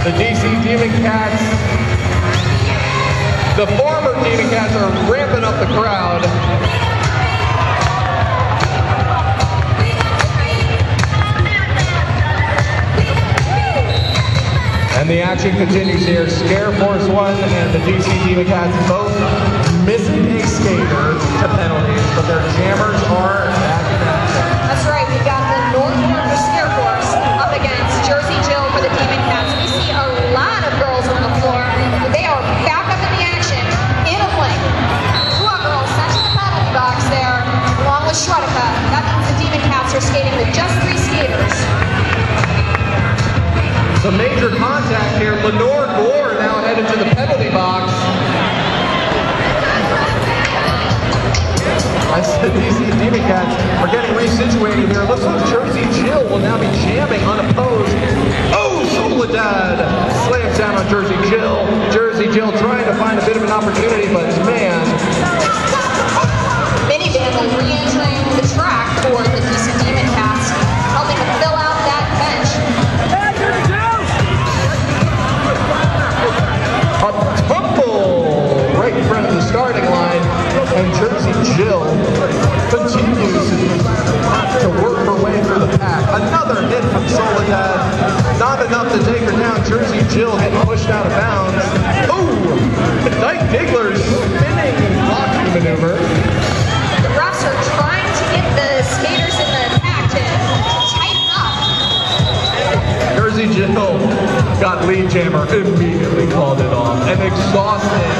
The DC Demon Cats, the former Demon Cats are ramping up the crowd. And the action continues here. Scare Force 1 and the DC Demon Cats both missing a skater to penalties, but their jammers are back in action. That's right, we've got the North Force Scare Force up against Jersey Jill for the Demon Cats. We see a lot of girls on the floor. They are back up in the action in a blink. 2 girls sent to the penalty box there, along with Shredika. That means the Demon Cats are skating with just 3 skaters. Some major contact here. Lenore Gore now headed to the penalty box. As the DC Demon Cats are getting resituated here. Looks like Jersey Jill will now be jamming unopposed. Oh, Soledad slams down on Jersey Jill. Jersey Jill trying to find a bit of an opportunity, but man. Mini Vandal re-entering the track for the DC Demon Cats, helping to fill out that bench. A tumble right in front of the starting line, and Jersey Jill continues to work her way through the pack. Another hit from Soledad, not enough to take her down. Jersey Jill getting pushed out of bounds. Ooh, Dyke Diggler's spinning blocking maneuver. The refs are trying to get the skaters in the pack to tighten up. Jersey Jill got lead jammer, immediately called it off. An exhausting,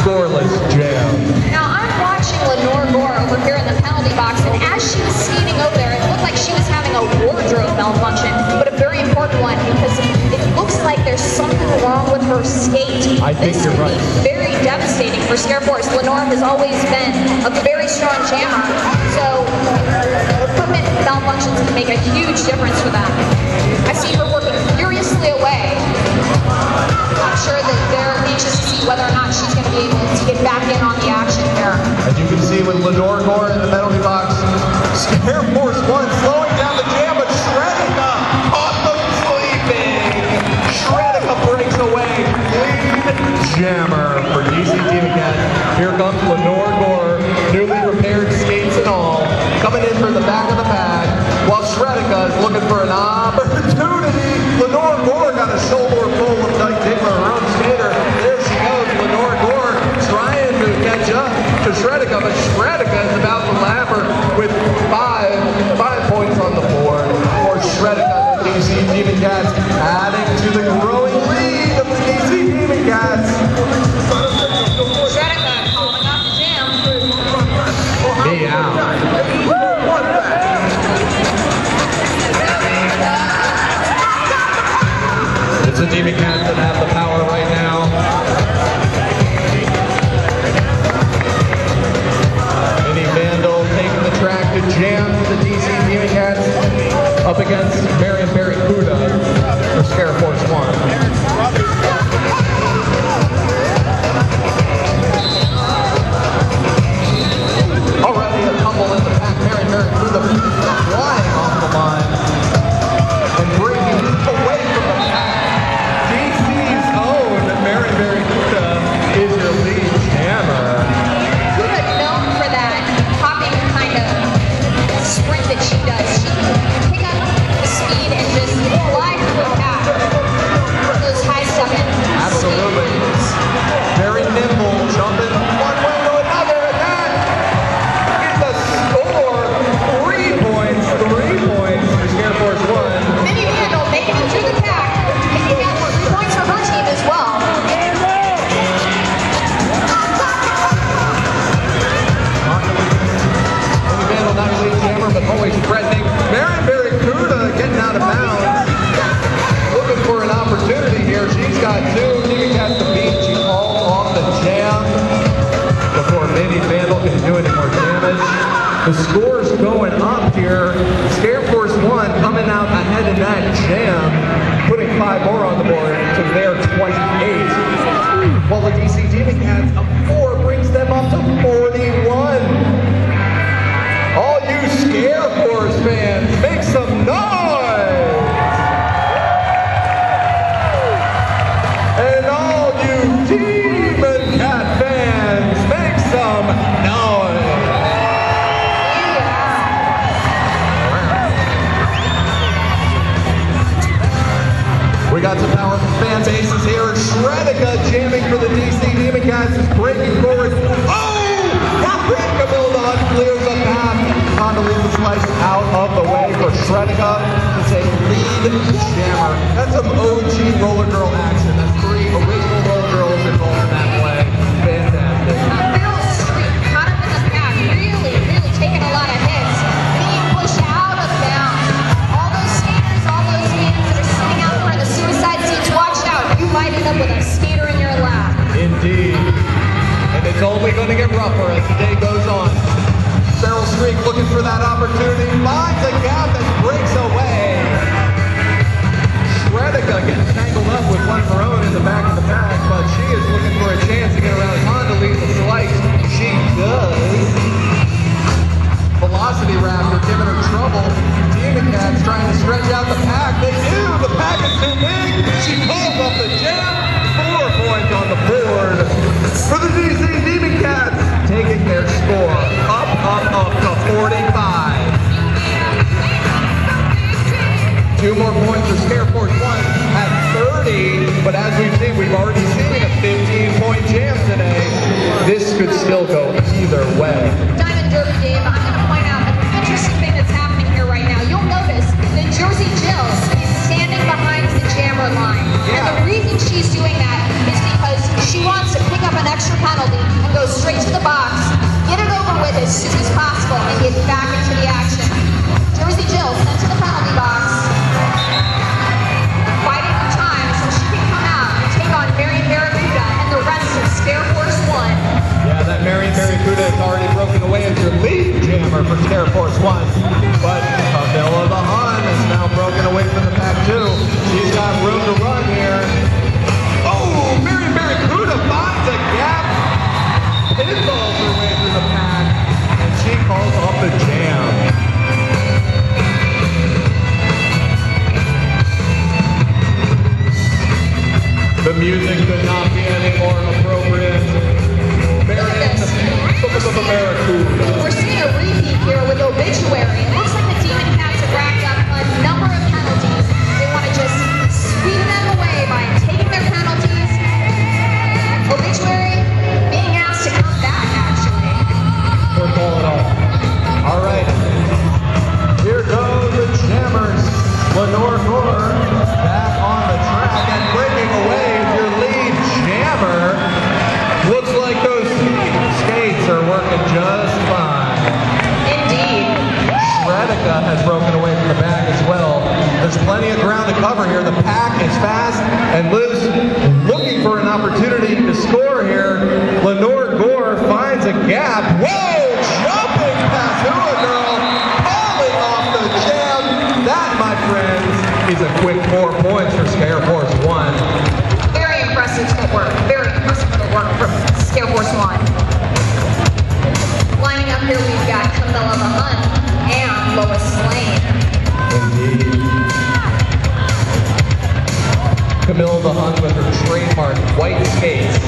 scoreless jam. Now I'm watching Lenore Gore over here in the penalty box, and as she was skating over there, it looked like she was having a wardrobe malfunction, but a very important one, because it looks like there's something wrong with her skate. I think you're right. This could be very devastating for Scare Force. Lenore has always been a very strong jammer, so equipment malfunctions can make a huge difference for them. I see her working furiously away. I'm sure that they're anxious to see whether or not she's going to be able to get back in on the action here. As you can see with Lenore Gore in the penalty box, Scare Force 1 slowing down the jam, but Shredika off the sleeping. Shredika breaks away. Lead jammer for DC Demon Cats. Here comes Lenore Gore, newly repaired skates and all, coming in for the back of the pack, while Shredika is looking for an opportunity. Lenore Gore got a shoulder full of Dyke Diggler, her own skater. There she goes, Lenore Gore trying to catch up to Shredika, but Shredika is about to lap her with five points on the board for Shredika. The DC Demon Cats adding to the growing lead of the DC Demon Cats. Shredika calling up the jam. Meow. It's the Demon Cats that have the power right now. Mini Vandal taking the track to jam the DC Demon Cats up against Marion Barracuda for Scare Force 1. Already a tumble in the pack. Marion Barracuda flying off the line and breaking away from the pack. DC's own Marion Barracuda is your lead jammer. Cuda known for that hopping kind of sprint that she does. She can pick up the speed and just fly through a pack. Those high stepping. Absolutely. Very nimble, jumping one way to another, and that is the score. 3 points for Scare Force 1. Mini Vandal making it through the pack. Making out 3 points for her team as well. Mini Vandal not a lead jammer, but always threatening. Marion Barracuda getting out of bounds. Looking for an opportunity here. She's got 2 Demon Cats to beat. She falls off the jam before Mini Vandal can do any more damage. The score's going up here. Scare Force 1 coming out ahead in that jam, putting 5 more on the board to their 28. While the DC Demon Cats, a 4 brings them up to 41. All you Scare Force fans, make some noise! We got some powerful fan bases here. Shredika jamming for the DC Demon Cats is breaking forward. Oh! Camille the Hunt clears the path. Condoleezza Slice out of the way for Shredika to take lead jammer. That's some OG roller girl action. That's 3 original roller girls involved in that play. Fantastic. Real streak, kind of in the pack, really taking a lot of hits. Being pushed out of bounds. All those skaters, all those fans that are sitting out there in the suicide seats, watch out. You might end up with a skater in your lap. Indeed. And it's only going to get rougher as the day goes on. Feral Streak looking for that opportunity, finds a gap and breaks away. Shredika gets tangled up with one of her own in the back of the pack, but she is looking for a chance to get around Condoleezza Slice. She does. Velocity Raptor giving her trouble. Demon Cats trying to stretch out the pack. They do. The pack is too big. She pulls up the jam. 4 points on the board for the DC Demon Cats, taking their score up to 45. 2 more points for Scare Force 1 at 30, but as we've seen, we've already seen a 15-point jam today. This could still go either way. Diamond Derby, Dave, I'm going to point out an interesting thing that's happening here right now. You'll notice that Jersey Jill is standing behind the jammer line. Yeah. And the reason she's doing that is because she wants to pick up an extra penalty and go straight to the box, get it over with as soon as possible, and get back into the action. Jersey Jill sent to the penalty box, fighting for time so she can come out and take on Marion Barracuda and the rest of Scare Force 1. Yeah, that Marion Barracuda has already broken away as your lead jammer for Scare Force 1. But Camilla the Hun is now broken away from the pack too. She's got room to run here. Oh, Marion Barracuda finds a gap. Pinballs her way through the pack, and she calls off the jam. The music could not be any more appropriate. Barracuda. We're seeing a repeat here with Obituary. It looks like the Demon Cats have racked up a number of penalties. They want to just sweep them away by taking their penalties. Obituary being asked to come back, actually. We're calling off. All right. Here go the jammers. Lenore Gore back on the track and breaking away your lead jammer. Looks like those skates are working just fine. Indeed. Shredika has broken away from the back as well. There's plenty of ground to cover here. The pack is fast, and Liz looking for an opportunity to score here. Lenore Gore finds a gap. Whoa! Jumping past Hua Girl, falling off the jam. That, my friends, is a quick 4 points for Scare Force 1. Very impressive footwork. Very impressive footwork from Scare Force 1. Lining up here, we've got Camilla the Hunt and Lois Lane. Indeed. Camille the Hunt with her trademark white skates.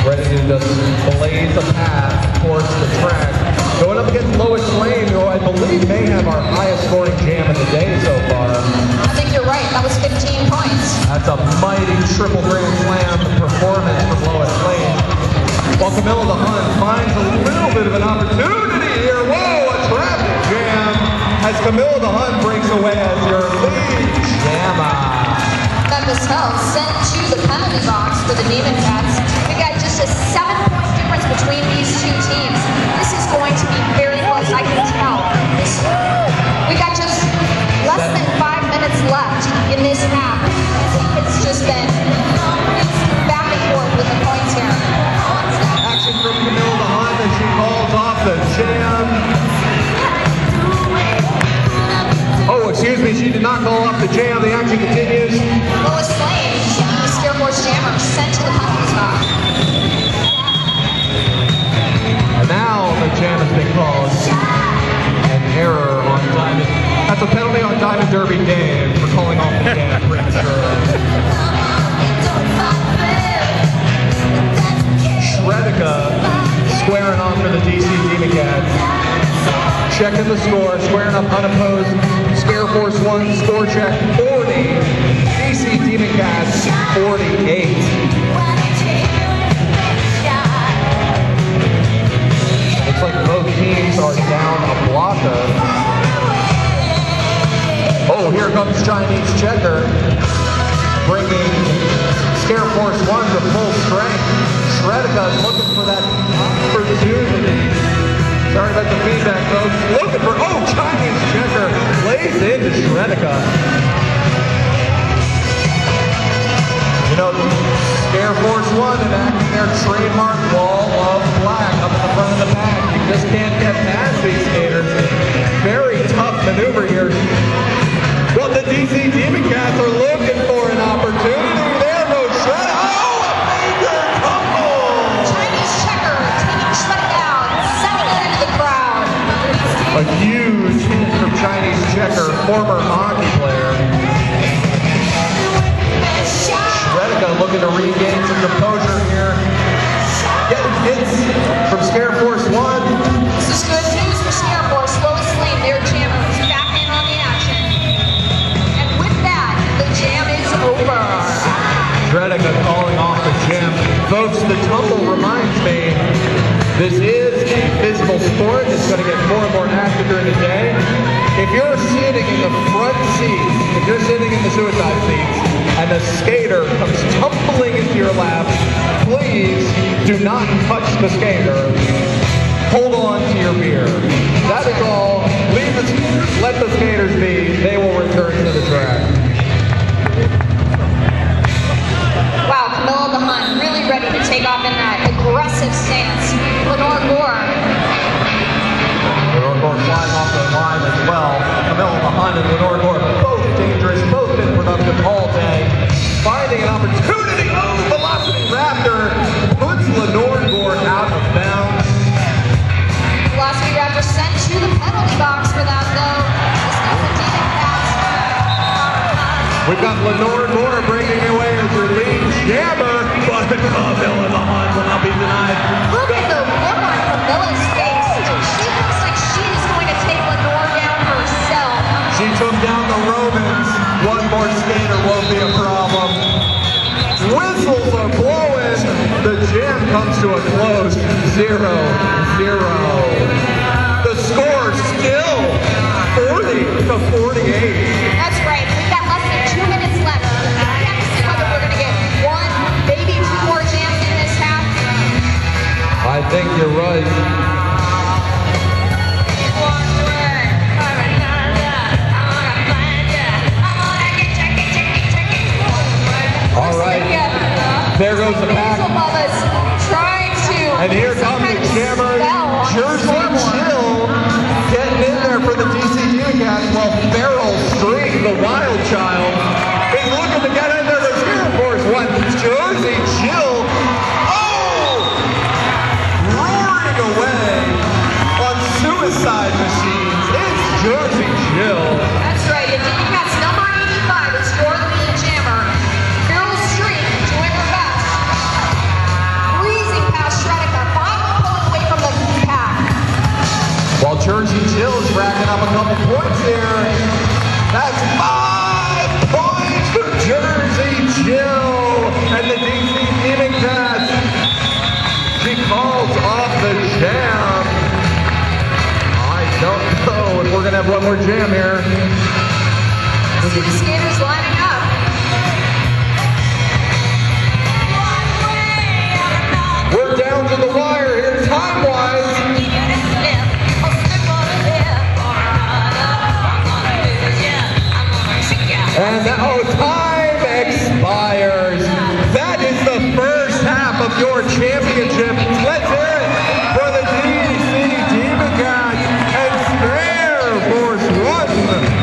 Ready to just blaze a path towards the track. Going up against Lois Lane, who I believe may have our highest scoring jam of the day so far. I think you're right. That was 15 points. That's a mighty triple grand slam performance from Lois Lane. While Camilla the Hunt finds a little bit of an opportunity here. Whoa, a traffic jam as Camilla the Hunt breaks away as your lead jammer. Memphis Hell sent to the penalty box for the Demon Cats. We got just a 7-point difference between these two teams. This is going to be very close, I can tell. We got just less than 5 minutes left in this half. It's just been back and forth with the points here. Action from Camille the Hunt as she calls off the jam. Oh, excuse me, she did not call off the jam. The action continues. Lois Lane, the Scare Force jammer, sent to the penalty box. And now the jam has been called. An error on Diamond. That's a penalty on Diamond Derby Dave for calling off the jam prematurely. Shredika squaring off for the DC Demon Cats. Checking the score, squaring up unopposed. Scare Force 1 score check 40. DC Demon Cats 48. Looks like both teams are down a blocker. Oh, here comes Chinese Checker, bringing Scare Force 1 to full strength. Shredika looking for that opportunity. Sorry about the feedback, folks. Looking for, oh, Chinese Checker lays into Shredika. You know, Scare Force 1 enacting their trademark wall of black up in the front of the pack. You just can't get past these skaters. Very tough maneuver here. Well, the DC Demon Cats are looking for an opportunity. There goes Shredika. Oh, a major tumble! Chinese Checker taking Shredika out, sending it into the crowd. A huge hit from Chinese Checker, former hockey player. Shredika looking to regain some composure here. Getting hits from Scare Force 1. This is good news for Scare Force. Lois Lane, their jammer, is back in on the action. And with that, the jam is over. Shredika calling off the jam. Folks, the tumble reminds me, this is a physical sport. It's going to get more and more active during the day. If you're sitting in the front seat, if you're sitting in the suicide seats, and a skater comes tumbling into your lap, please do not touch the skater. Hold on to your beer. That is all. Let the skaters be. They will return to the track. Wow, Camilla the Hun really ready to take off in that aggressive stance. Lenore Gore. Lenore Gore flying off the line as well. Camilla the Hun and Lenore Gore both dangerous, both been productive all day. Finding an opportunity. Oh, Velocity Raptor puts Lenore Gore out of bounds. Velocity Raptor sent to the penalty box for that, though. We've got Lenore Gore breaking away as her lead jammer, but Camilla the Hun will not be denied. Look at the look on Camilla's face. She looks like she's going to take Lenore down herself. She took down the Romans. One more skater won't be a problem. Whistles are blowing. The jam comes to a close. 0-0. The score still 40-48. That's right. We've got less than 2 minutes left. We have to see whether we're going to get one, maybe two more jams in this half. I think you're right. All right. There goes the pack. And here comes the jammer, Jersey Chill, getting in there for the DC Demon Cats while Feral Streak, the wild child, is looking to get in there to Scare Force 1. Jersey Chill, oh! Roaring away on suicide machines. It's Jersey Chill. That's right. The Demon Cats number 85 is your lead jammer. Feral Streak doing her best. Breezing past Shredika, finally pulling away from the pack. While Jersey Chill is racking up a couple points here. That's 5 points for Jersey Chill and the DC Demon Cats. She calls off the jam. I don't know if we're going to have one more jam here. See the skaters lining